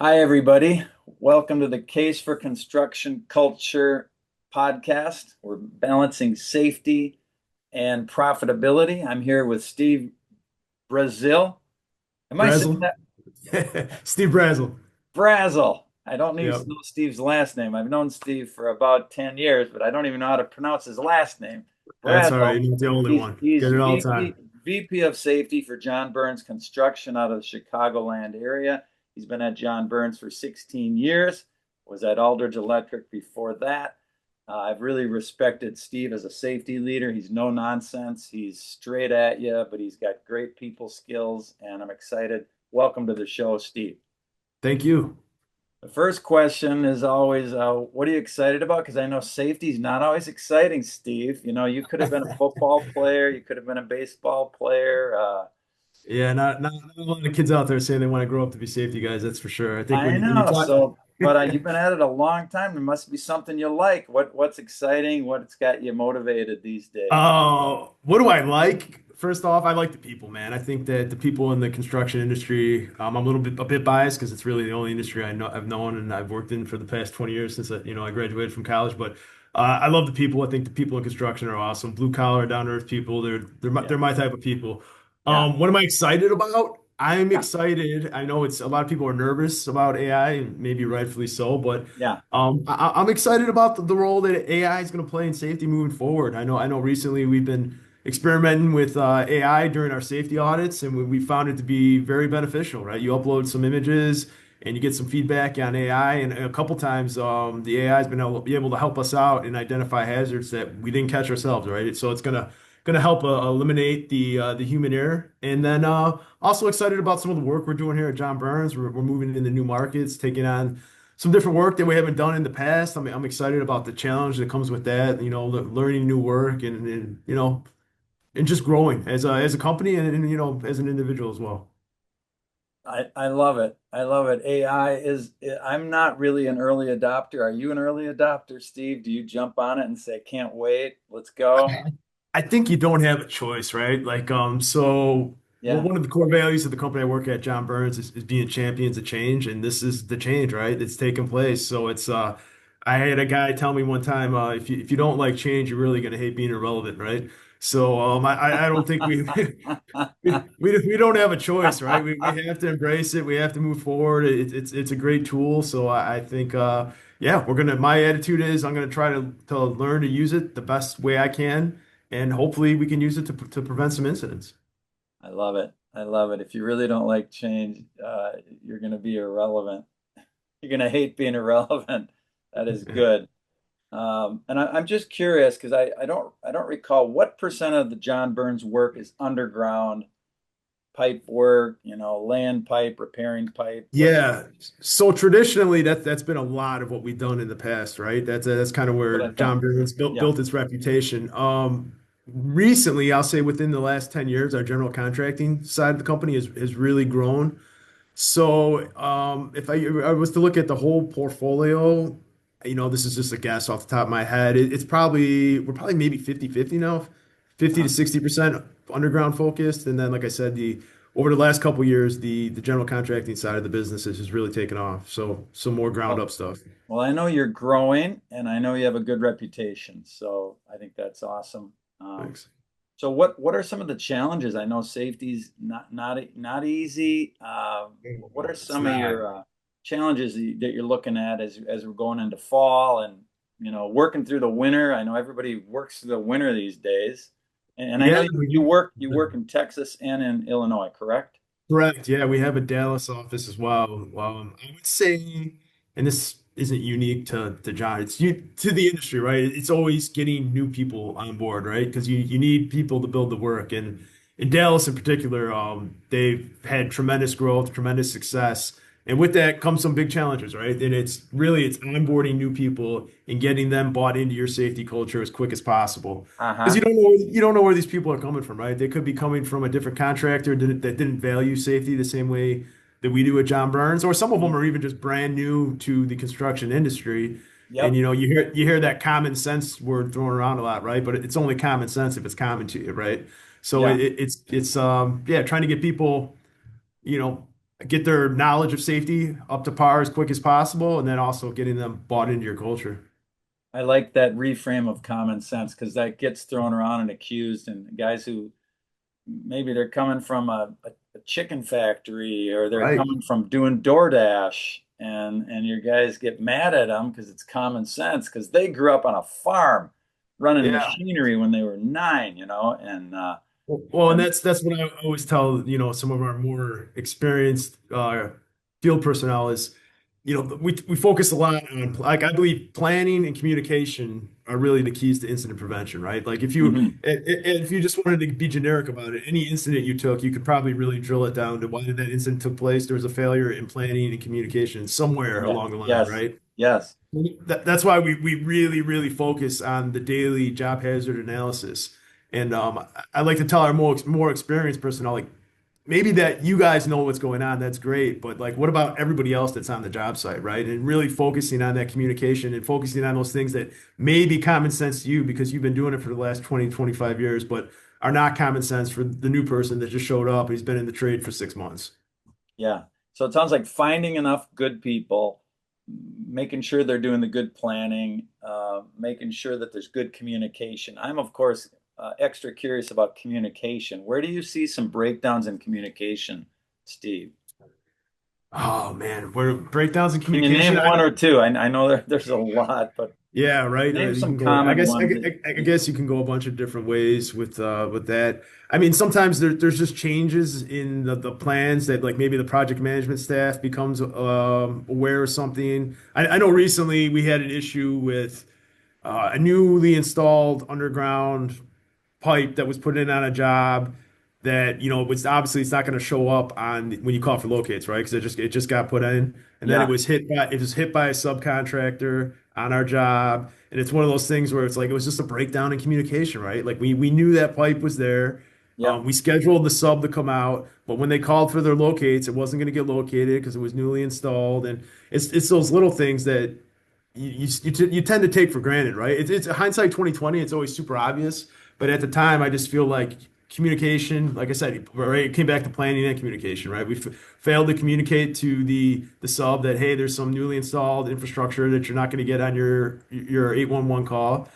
Hi, everybody. Welcome to the Case for Construction Culture podcast. We're balancing safety and profitability. I'm here with Steve Brazel. Am I saying Brazel. that? Steve Brazel. Brazel. I don't even Yeah, know Steve's last name. I've known Steve for about 10 years, but I don't even know how to pronounce his last name. that's all right. Brazel. You're not the only He's, one. he's Get it all the VP, time. VP of Safety for John Burns Construction out of the Chicagoland area. He's been at John Burns for 16 years, was at Aldridge Electric before that. I've really respected Steve as a safety leader. He's no nonsense. He's straight at you, but he's got great people skills, and I'm excited. Welcome to the show, Steve. Thank you. The first question is always, what are you excited about? Because I know safety's not always exciting, Steve. You know, you could have been a football player, you could have been a baseball player. Yeah, not a lot of kids out there saying they want to grow up to be safety guys. That's for sure. I think I when you know. talk, So, but you've been at it a long time. There must be something you like. What's exciting? What's got you motivated these days? what do I like? First off, I like the people, man. I think that the people in the construction industry, I'm a bit biased because it's really the only industry I've known and I've worked in for the past 20 years since I graduated from college. But I love the people. I think the people in construction are awesome. Blue collar, down to earth people. Yeah, They're my type of people. yeah, What am I excited about? I'm yeah, excited. I know it's a lot of people are nervous about AI, and maybe rightfully so, but yeah. I'm excited about the role that AI is going to play in safety moving forward. I know recently we've been experimenting with AI during our safety audits, and we found it to be very beneficial, right? You upload some images and you get some feedback on AI, and a couple times the AI has been able to help us out and identify hazards that we didn't catch ourselves, right? So it's gonna help eliminate the human error, and then also excited about some of the work we're doing here at John Burns. We're moving into new markets, taking on some different work that we haven't done in the past. I'm excited about the challenge that comes with that, learning new work and just growing as a company and as an individual as well. I love it. I love it. AI is, I'm not really an early adopter. Are you an early adopter, Steve? Do you jump on it and say, can't wait, let's go? I think you don't have a choice, right? So Yeah. one of the core values of the company I work at, John Burns, is being champions of change, and this is the change, right? It's taking place. So I had a guy tell me one time, if you don't like change, you're really gonna hate being irrelevant, right? So I don't think we don't have a choice, right? We have to embrace it. We have to move forward. It's a great tool. So I think yeah, my attitude is I'm gonna try to learn to use it the best way I can, and hopefully we can use it to prevent some incidents. I love it. I love it. If you really don't like change, you're going to be irrelevant. You're going to hate being irrelevant. That is good. And I'm just curious because I don't recall what percent of the John Burns work is underground pipe work, laying pipe, repairing pipe. What's Yeah. So traditionally, that's been a lot of what we've done in the past, right? That's kind of what where I thought? John Burns Yeah. built its reputation. Recently, I'll say within the last 10 years, our general contracting side of the company has really grown. So, if I was to look at the whole portfolio, this is just a guess off the top of my head. We're probably maybe 50-50 now, 50 to Uh-huh. 60% underground focused. And then, like I said, the over the last couple years, the general contracting side of the business has really taken off. So some more ground Well, up stuff. well, I know you're growing and I know you have a good reputation. So I think that's awesome. Thanks. So what are some of the challenges? I know safety's not easy. What are It's some of not. your challenges that you're looking at as we're going into fall and working through the winter? I know everybody works through the winter these days, and I know Yeah, you work in Texas and in Illinois, correct? correct. Yeah, we have a Dallas office as well. I would say, and this isn't unique to John, to the industry, right? It's always getting new people on board, right? Because you need people to build the work. And in Dallas in particular, they've had tremendous growth, tremendous success. And with that comes some big challenges, right? And it's onboarding new people and getting them bought into your safety culture as quick as possible. Because Uh-huh. you don't know where these people are coming from, right? They could be coming from a different contractor that didn't value safety the same way that we do at John Burns, or some of them are even just brand new to the construction industry. And Yep. you hear that common sense word thrown around a lot, right? But it's only common sense if it's common to you, right? So Yeah. it's yeah, trying to get people, you know, get their knowledge of safety up to par as quick as possible, and then also getting them bought into your culture. I like that reframe of common sense because that gets thrown around and accused, and guys who maybe they're coming from a chicken factory or they're Right. coming from doing DoorDash, and your guys get mad at them because it's common sense because they grew up on a farm running Yeah. machinery when they were 9, and Well, and and that's what I always tell, some of our more experienced field personnel is, we focus a lot on, like, I believe planning and communication are really the keys to incident prevention, right? Like mhm. if you just wanted to be generic about it, any incident you took, you could probably really drill it down to why did that incident took place. There was a failure in planning and communication somewhere Yeah, along the line, yes, right? yes, That's why we really, really focus on the daily job hazard analysis. And I like to tell our more experienced personnel, like, maybe that you guys know what's going on, that's great, but like, what about everybody else that's on the job site, right? And really focusing on that communication and focusing on those things that may be common sense to you because you've been doing it for the last 20, 25 years, but are not common sense for the new person that just showed up. He's been in the trade for 6 months. yeah. So it sounds like finding enough good people, making sure they're doing the good planning, making sure that there's good communication. I'm, of course, extra curious about communication. Where do you see some breakdowns in communication, Steve? Oh man, where breakdowns in Can you name communication? one or two? I know there's a lot, but Yeah, right. name You some can go. I common guess. ones that I guess you can go a bunch of different ways with that. I mean, sometimes there's just changes in the plans that, like, maybe the project management staff becomes aware of something. I know recently we had an issue with a newly installed underground pipe that was put in on a job that, was obviously it's not going to show up on when you call for locates, right? Because it just got put in, and then yeah, it was hit by a subcontractor on our job, and it's one of those things where it's like it was just a breakdown in communication, right? Like we knew that pipe was there. yeah, We scheduled the sub to come out, but when they called for their locates, it wasn't going to get located because it was newly installed, and it's those little things that you tend to take for granted, right? It's hindsight 2020. It's always super obvious, but at the time, I just feel like communication, like I said, right, it came back to planning and communication, right? We f failed to communicate to the sub that, hey, there's some newly installed infrastructure that you're not going to get on your 811 call.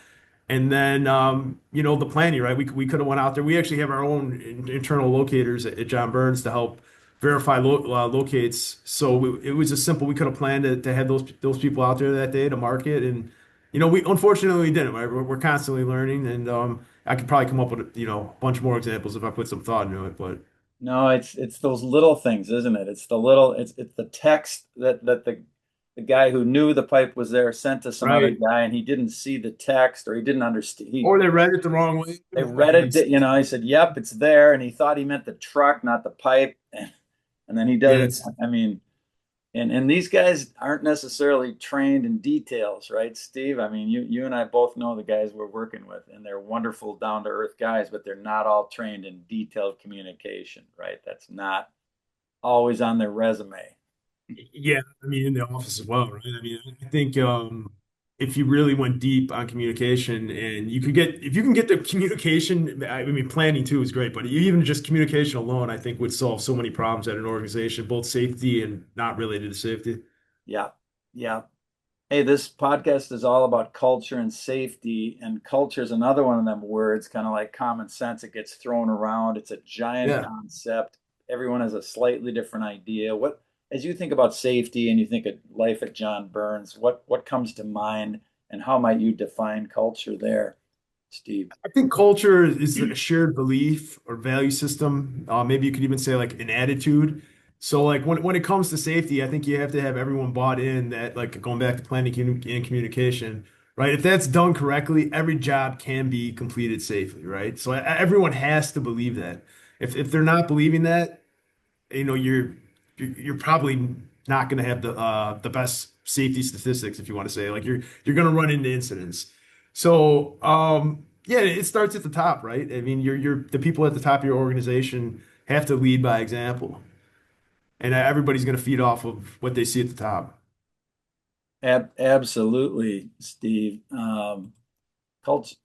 And then, the planning, right? We could have went out there. We actually have our own internal locators at John Burns to help verify locates. So it was just simple. We could have planned to have those people out there that day to market, and we unfortunately didn't. Right? We're constantly learning, and I could probably come up with a bunch more examples if I put some thought into it. But no, it's those little things, isn't it? It's the text that the guy who knew the pipe was there sent to some other right, guy and he didn't see the text or he didn't understand. or they read it the wrong way. They Like read they, it, he said, "Yep, it's there," and he thought he meant the truck, not the pipe, and then he does yeah, it. it's I mean, and these guys aren't necessarily trained in details, right, Steve? I mean, you and I both know the guys we're working with, and they're wonderful, down to earth guys, but they're not all trained in detailed communication, right? That's not always on their resume. Yeah, I mean, in the office as well, right? I mean, I think if you really went deep on communication and if you can get the communication, I mean, planning too is great, but even just communication alone, I think would solve so many problems at an organization, both safety and not related to safety. Yeah, yeah. Hey, this podcast is all about culture and safety, and culture is another one of them words, kind of like common sense. It gets thrown around. It's a giant Yeah. concept. Everyone has a slightly different idea. As you think about safety and you think of life at John Burns, what comes to mind, and how might you define culture there, Steve? I think culture is a shared belief or value system. Maybe you could even say like an attitude. So like when it comes to safety, I think you have to have everyone bought in that, like, going back to planning and communication, right? If that's done correctly, every job can be completed safely, right? So everyone has to believe that. If they're not believing that, you're probably not going to have the best safety statistics, if you want to say. Like, you're going to run into incidents. So yeah, it starts at the top, right? I mean, you're the people at the top of your organization have to lead by example, and everybody's going to feed off of what they see at the top. Absolutely, Steve.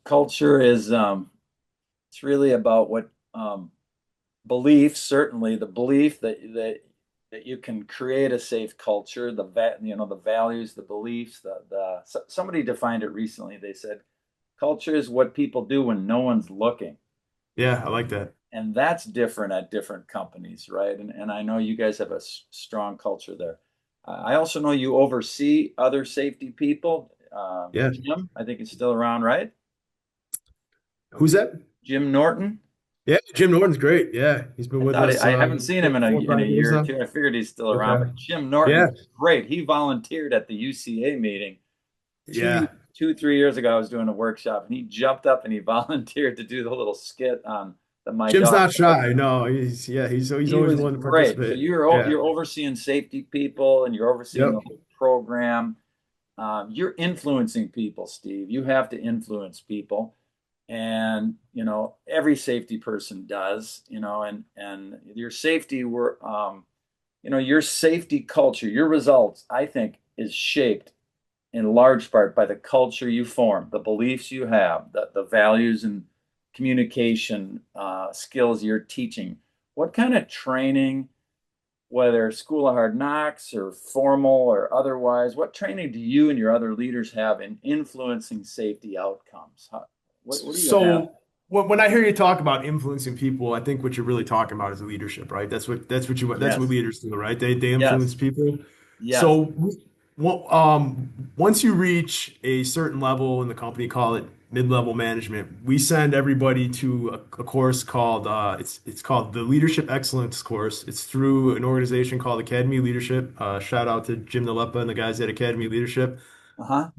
Culture is it's really about what belief, certainly the belief that that you can create a safe culture, the values, the beliefs, somebody defined it recently. They said culture is what people do when no one's looking. Yeah, I like that. And that's different at different companies, right? And I know you guys have a strong culture there. I also know you oversee other safety people. Yeah. Jim, I think he's still around, right? Who's that? Jim Norton. Yeah, Jim Norton's great. Yeah, he's been with us I haven't seen him four, in a 5 years year or now. two. I figured he's still around, Okay. but Jim Norton Yeah, is great. He volunteered at the UCA meeting two, yeah. 3 years ago. I was doing a workshop, and he jumped up and he volunteered to do the little skit on the My Jim's Dog. not shy. No, he's He always was willing to great. So participate. Yeah. you're overseeing safety people, and you're overseeing the Yep. whole program. You're influencing people, Steve. You have to influence people, and every safety person does. And your safety were your safety culture, your results, I think, is shaped in large part by the culture you form, the beliefs you have, the values and communication skills you're teaching. What kind of training, whether School of Hard Knocks or formal or otherwise, what training do you and your other leaders have in influencing safety outcomes? What do you have? So when I hear you talk about influencing people, I think what you're really talking about is leadership, right? That's what Yes, leaders do, right? They influence yes, people. yes. So once you reach a certain level in the company, call it mid-level management, we send everybody to a course called it's called the Leadership Excellence course. It's through an organization called Academy Leadership. Shout out to Jim Nalepa and the guys at Academy Leadership. Uh-huh.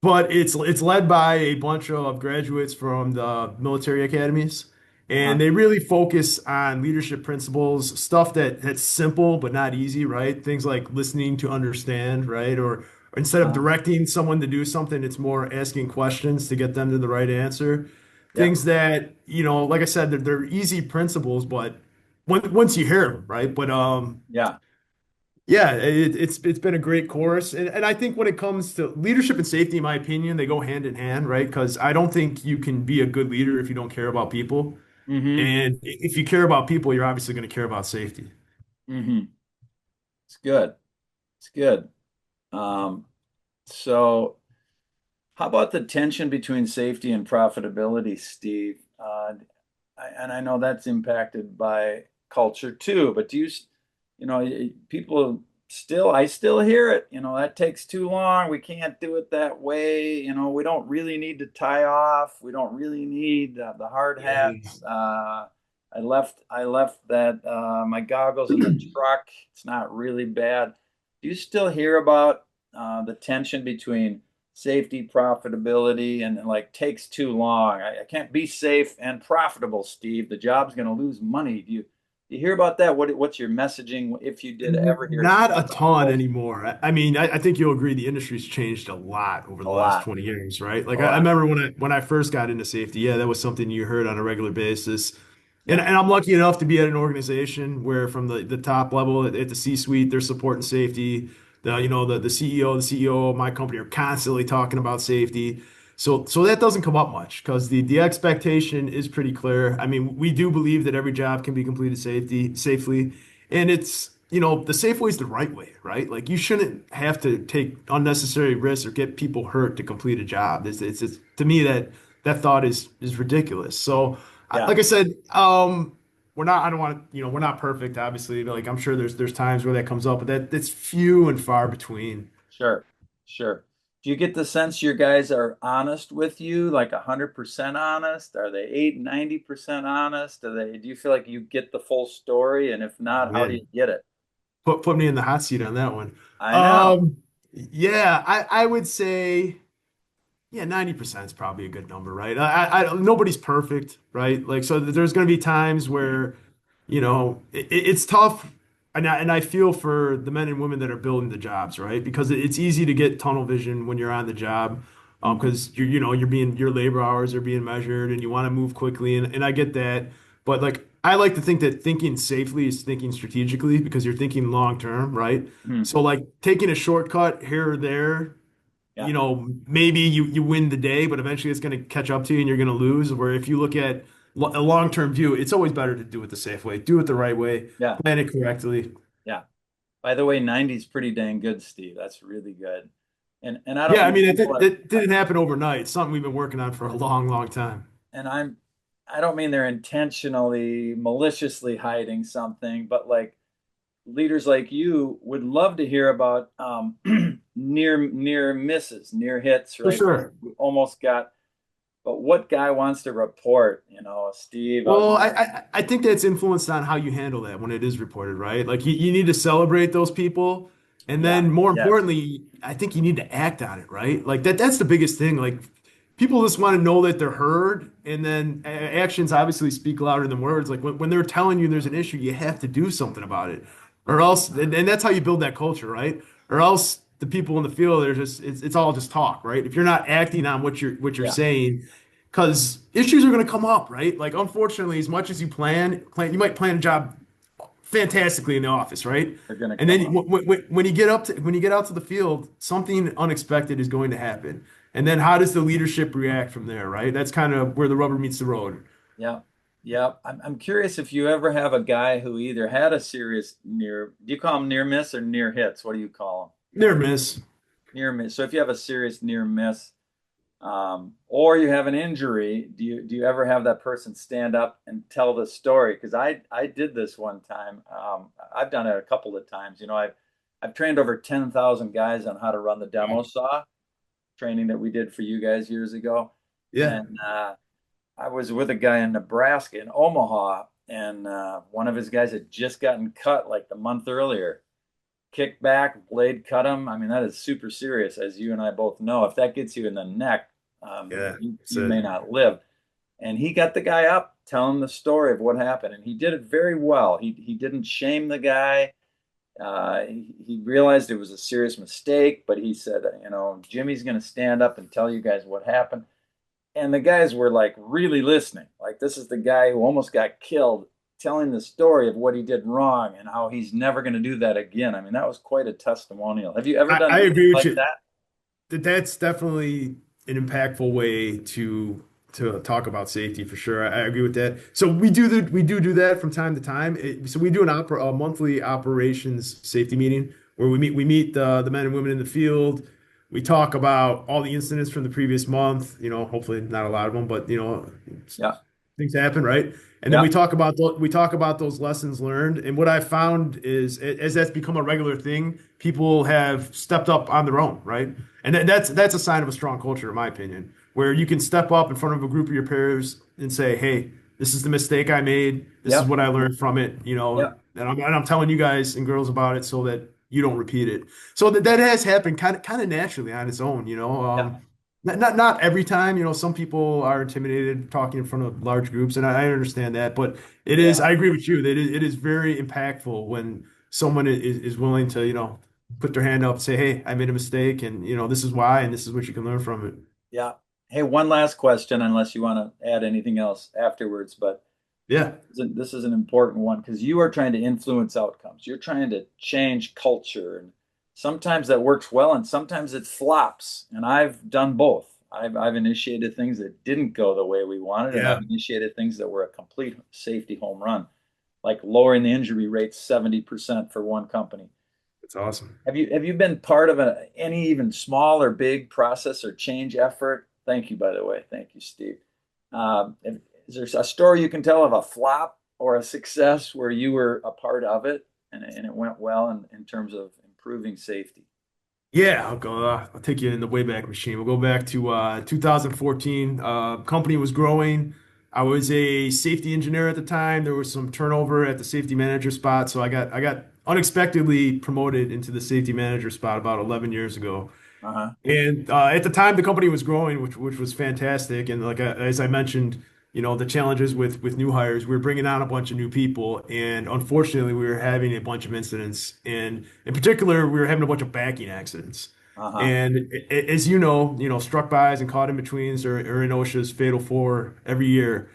But it's led by a bunch of graduates from the military academies, Uh-huh. and they really focus on leadership principles, stuff that's simple but not easy, right? Things like listening to understand, right? Or instead of Uh-huh. directing someone to do something, it's more asking questions to get them to the right answer. Yep. Things that, like I said, they're easy principles, but once you hear them, right? But Yeah. yeah, it's been a great course, and I think when it comes to leadership and safety, in my opinion, they go hand in hand, right? Because I don't think you can be a good leader if you don't care about people, Mm-hmm. and if you care about people, you're obviously going to care about safety. Mm-hmm. It's good. It's good. Um, so how about the tension between safety and profitability, Steve? And I know that's impacted by culture too, but people still, I still hear it, that takes too long. We can't do it that way. We don't really need to tie off. We don't really need the hard Yeah. hats. I left my goggles in the truck. It's not really bad. Do you still hear about the tension between safety, profitability, and like takes too long? I can't be safe and profitable, Steve. The job's going to lose money. Do you hear about that? What's your messaging if you did ever hear Not a ton profitable? anymore. I mean, I think you'll agree the industry's changed a lot over A the last lot, 20 years, right? a Like I lot. remember when I first got into safety, yeah, that was something you heard on a regular basis. And Yeah. and I'm lucky enough to be at an organization where from the top level at the C-suite, they're supporting safety. The CEO of my company are constantly talking about safety. So that doesn't come up much because the expectation is pretty clear. I mean, we do believe that every job can be completed safely. And the safe way is the right way, right? Like you shouldn't have to take unnecessary risks or get people hurt to complete a job. To me that thought is ridiculous. So, Yeah. like I said, I don't want to, we're not perfect, obviously. But like I'm sure there's times where that comes up, but that's few and far between. Sure. Sure. Do you get the sense your guys are honest with you, like 100% honest? Are they 90% honest? Do you feel like you get the full story? And if Oh not, how do you man, get it? put me in the hot seat on that one. I know. Yeah, I would say. Yeah, 90% is probably a good number, right? Nobody's perfect, right? Like, so there's going to be times where, it's tough. And I feel for the men and women that are building the jobs, right? Because it's easy to get tunnel vision when you're on the job, Mhm. because your labor hours are being measured and you want to move quickly. And I get that. But like, I like to think that thinking safely is thinking strategically because you're thinking long term, right? Mhm. So like taking a shortcut here or there, Yeah. maybe you win the day, but eventually it's going to catch up to you and you're going to lose. Where if you look at a long-term view, it's always better to do it the safe way, do it the right way, Yeah. plan it correctly. Yeah. By the way, 90 is pretty dang good, Steve. That's really good. And I don't Yeah, I mean mean, people that didn't happen overnight. It's something we've been working on for a long, long time. and I don't mean they're intentionally maliciously hiding something, but like leaders like you would love to hear about near misses, near hits, For right? sure. We almost got, but what guy wants to report, Steve, Well, I think that's influenced on how you handle that when it is reported, right? Like you need to celebrate those people. And yeah, then more yes, importantly, I think you need to act on it, right? Like that's the biggest thing. Like people just want to know that they're heard. And then actions obviously speak louder than words. Like when they're telling you there's an issue, you have to do something about it. Or else, and that's how you build that culture, right? Or else the people in the field, they're just it's all just talk, right? If you're not acting on what you're yeah, saying, because issues are going to come up, right? Like, unfortunately, as much as you you might plan a job fantastically in the office, right? they're gonna And come then up. when you get out to the field, something unexpected is going to happen. And then how does the leadership react from there, right? That's kind of where the rubber meets the road. Yeah, yeah. I'm curious if you ever have a guy who either had a serious do you call them near miss or near hits? What do you call them? Near miss. Near miss. So if you have a serious near miss, or you have an injury, do you ever have that person stand up and tell the story? Because I did this one time. I've done it a couple of times. I've trained over 10,000 guys on how to run the demo Wow. saw training that we did for you guys years ago, Yeah. and I was with a guy in Nebraska in Omaha, and one of his guys had just gotten cut like the month earlier. Kick back, blade cut him. I mean, that is super serious, as you and I both know. If that gets you in the neck, Yeah. you, That's you it. may not live. And he got the guy up, telling the story of what happened, and he did it very well. He didn't shame the guy. He realized it was a serious mistake, but he said, Jimmy's going to stand up and tell you guys what happened. And the guys were like really listening. Like, this is the guy who almost got killed, telling the story of what he did wrong and how he's never going to do that again. I mean, that was quite a testimonial. Have you ever done I anything agree with like you. that? That's definitely an impactful way to talk about safety for sure. I agree with that. So we do that from time to time. So we do a monthly operations safety meeting where we meet the men and women in the field. We talk about all the incidents from the previous month. Hopefully not a lot of them, but Yeah, things happen, right? And then yeah, we talk about those lessons learned. And what I found is as that's become a regular thing, people have stepped up on their own, right? And that's a sign of a strong culture, in my opinion, where you can step up in front of a group of your peers and say, "Hey, this is the mistake I made. This is yeah, what I learned from it," yeah, and I'm telling you guys and girls about it so that you don't repeat it. So that has happened kind of naturally on its own, yeah, not every time, some people are intimidated talking in front of large groups, and I understand that, but yeah, I agree with you that it is very impactful when someone is willing to, put their hand up and say, "Hey, I made a mistake, and this is why, and this is what you can learn from it." yeah. Hey, one last question, unless you want to add anything else afterwards, but Yeah, this is an important one because you are trying to influence outcomes. You're trying to change culture, and sometimes that works well, and sometimes it flops. And I've done both. I've initiated things that didn't go the way we wanted, and I've yeah, initiated things that were a complete safety home run, like lowering the injury rate 70% for one company. it's awesome. Have you been part of any even small or big process or change effort? Thank you, by the way. Thank you, Steve. Is there a story you can tell of a flop or a success where you were a part of it and it went well in terms of improving safety? Yeah, I'll go. I'll take you in the Wayback Machine. We'll go back to 2014. Company was growing. I was a safety engineer at the time. There was some turnover at the safety manager spot, so I got unexpectedly promoted into the safety manager spot about 11 years ago. Uh-huh. And at the time, the company was growing, which was fantastic. And like as I mentioned, the challenges with new hires, we were bringing on a bunch of new people, and unfortunately, we were having a bunch of incidents. And in particular, we were having a bunch of backing accidents. Uh-huh. And as struck bys and caught in betweens are in OSHA's Fatal Four every year.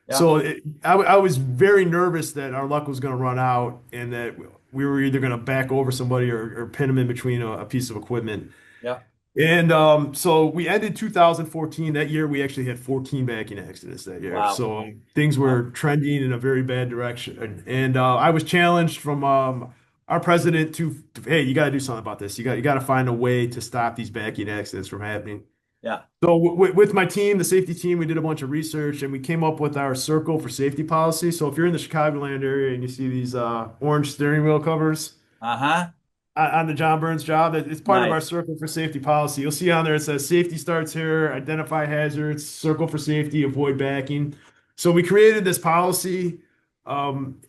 Yeah. So I was very nervous that our luck was going to run out and that we were either going to back over somebody or pin them in between a piece of equipment. Yeah. And so we ended 2014. That year, we actually had 14 backing accidents that year. Wow. So things Wow. were trending in a very bad direction. And I was challenged from our president hey, you got to do something about this. You got to find a way to stop these backing accidents from happening. Yeah. So with my team, the safety team, we did a bunch of research and we came up with our circle for safety policy. So if you're in the Chicagoland area and you see these orange steering wheel covers Uh-huh. on the John Burns job, it's part of our Nice. circle for safety policy. You'll see on there it says safety starts here, identify hazards, circle for safety, avoid backing. So we created this policy. Um,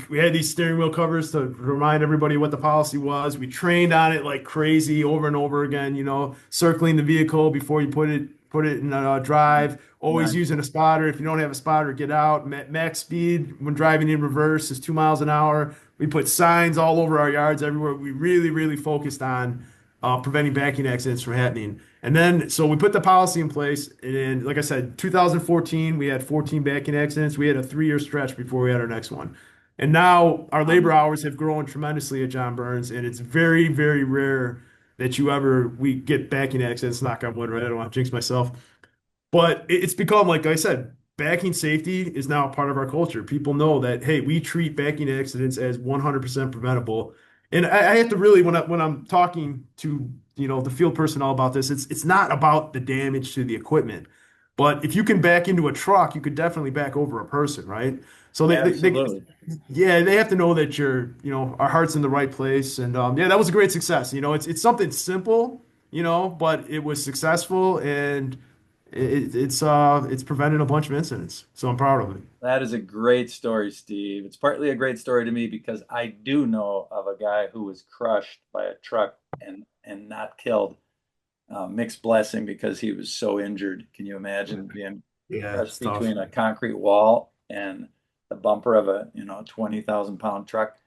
we had these steering wheel covers to remind everybody what the policy was. We trained on it like crazy over and over again, circling the vehicle before you put it in drive. Always Nice. using a spotter. If you don't have a spotter, get out. Max speed when driving in reverse is 2 miles an hour. We put signs all over our yards everywhere. We really, really focused on preventing backing accidents from happening. And then, so we put the policy in place. And like I said, 2014, we had 14 backing accidents. We had a 3-year stretch before we had our next one. And now our labor Um, hours have grown tremendously at John Burns. And it's very, very rare that we get backing accidents, knock on wood, right? I don't want to jinx myself. But it's become, like I said, backing safety is now a part of our culture. People know that, hey, we treat backing accidents as 100% preventable. And I have to really, when I'm talking to, the field personnel about this, it's not about the damage to the equipment. But if you can back into a truck, you could definitely back over a person, right? So absolutely. yeah, they have to know that our heart's in the right place. And yeah, that was a great success. It's something simple, but it was successful and it's prevented a bunch of incidents. So I'm proud of it. That is a great story, Steve. It's partly a great story to me because I do know of a guy who was crushed by a truck and not killed. Mixed blessing because he was so injured. Can you imagine being Yeah, crushed it's tough. between a concrete wall and the bumper of a 20,000 pound truck?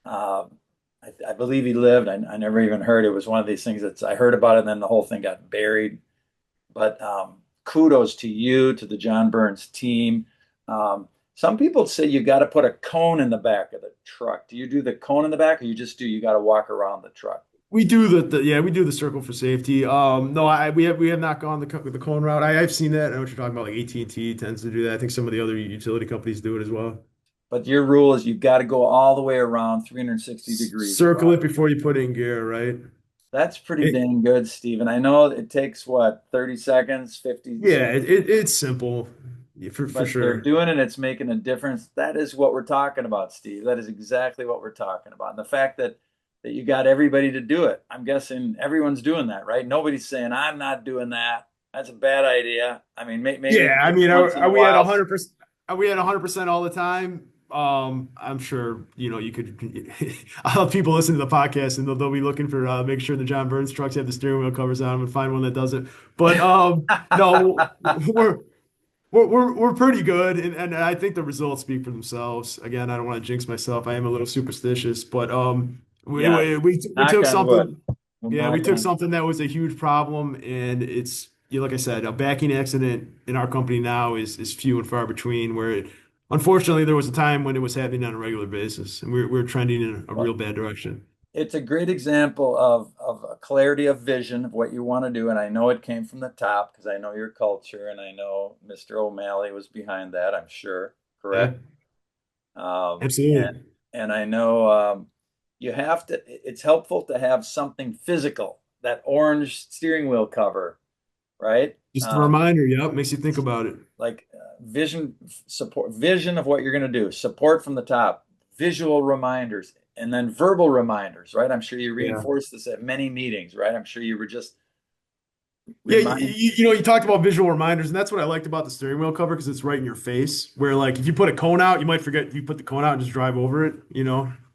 I believe he lived. I never even heard. It was one of these things that I heard about it, and then the whole thing got buried. But kudos to you, to the John Burns team. Some people say you got to put a cone in the back of the truck. Do you do the cone in the back, or you got to walk around the truck? We do yeah, we do the circle for safety. No, we have not gone the cone route. I've seen that. I know what you're talking about. Like AT&T tends to do that. I think some of the other utility companies do it as well. But your rule is you've got to go all the way around 360 degrees Circle around. it before you put it in gear, right? That's pretty It, dang good, Stephen. I know it takes what, 30 seconds, 50 yeah, seconds, it's simple. Yeah, for but they're sure. doing it. It's making a difference. That is what we're talking about, Steve. That is exactly what we're talking about. And the fact that you got everybody to do it. I'm guessing everyone's doing that, right? Nobody's saying, I'm not doing that. That's a bad idea. I mean, maybe Yeah, I mean, once in are a we at while. 100%? Are we at 100% all the time? I'm sure, you could. I'll have people listen to the podcast and they'll be looking for make sure the John Burns trucks have the steering wheel covers on them and find one that doesn't. But no, we're pretty good, and I think the results speak for themselves. Again, I don't want to jinx myself. I am a little superstitious, but Yeah, we knock took on wood. something. We'll Yeah, we knock took on. something that was a huge problem, and it's like I said, a backing accident in our company now is few and far between. Unfortunately, there was a time when it was happening on a regular basis, and we're trending in a real Well, bad direction. it's a great example of a clarity of vision of what you want to do. And I know it came from the top because I know your culture and I know Mr. O'Malley was behind that, I'm sure. Yeah, Correct? And absolutely. I know you have to, it's helpful to have something physical, that orange steering wheel cover, right? Just a reminder. Yep, makes you think about it. Like vision support, vision of what you're going to do, support from the top, visual reminders, and then verbal reminders, right? I'm sure you Yeah. reinforced this at many meetings, right? I'm sure you were just Yeah, remind. you talked about visual reminders, and that's what I liked about the steering wheel cover because it's right in your face. Where like if you put a cone out, you might forget you put the cone out and just drive over it.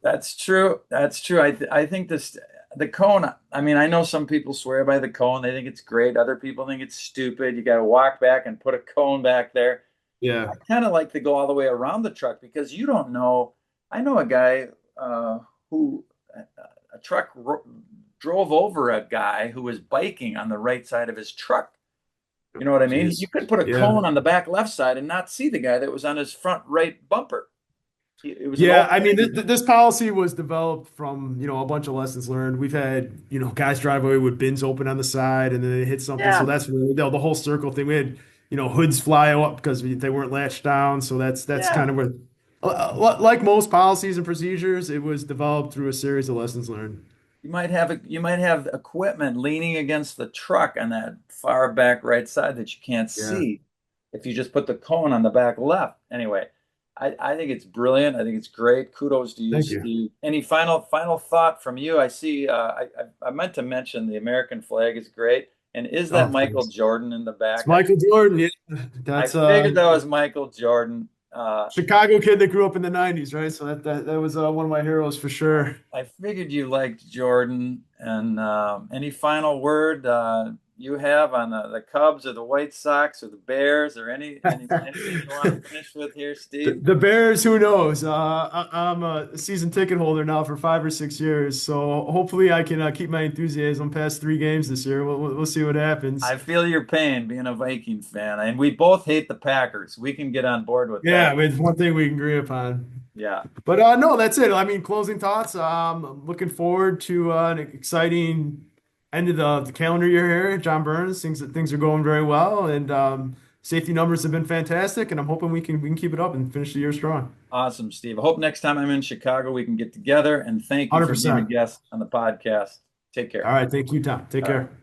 That's true. That's true. I think the cone. I mean, I know some people swear by the cone. They think it's great. Other people think it's stupid. You got to walk back and put a cone back there. I Yeah, kind of like to go all the way around the truck because you don't know. I know a guy who a truck drove over a guy who was biking on the right side of his truck. You know what I mean? You jeez. could put a Yeah. cone on the back left side and not see the guy that was on his front right bumper. It was an Yeah, old I mean, lady. this policy was developed from, a bunch of lessons learned. We've had, guys drive away with bins open on the side and then they hit something. So Yeah, that's really the whole circle thing. We had, hoods fly up because they weren't latched down. So that's yeah. kind of where. Like most policies and procedures, it was developed through a series of lessons learned. You might have equipment leaning against the truck on that far back right side that you can't Yeah. see if you just put the cone on the back left. Anyway, I think it's brilliant. I think it's great. Kudos to you, Thank you. Steve. Any final thought from you? I see. I meant to mention the American flag is great. And is that Oh, Michael thanks. Jordan in the It's back? Michael Jordan. Yeah. I That's figured that was Michael Jordan. Chicago kid that grew up in the 90s, right? So that was one of my heroes for sure. I figured you liked Jordan. And any final word you have on the Cubs or the White Sox or the Bears or anything you want to finish with here, Steve? The Bears, who knows? I'm a season ticket holder now for 5 or 6 years, so hopefully I can keep my enthusiasm past 3 games this year. We'll see what happens. I feel your pain being a Viking fan, and we both hate the Packers. We can get on board with Yeah, that. it's one thing we can agree upon. Yeah, But no, that's it. I mean, closing thoughts. I'm looking forward to an exciting end of the calendar year here. John Burns, things are going very well, and safety numbers have been fantastic, and I'm hoping we can keep it up and finish the year strong. awesome, Steve. I hope next time I'm in Chicago we can get together. And thank you for being a 100%. guest on the podcast. Take All care. right, thank you, Tom. Take All right. care.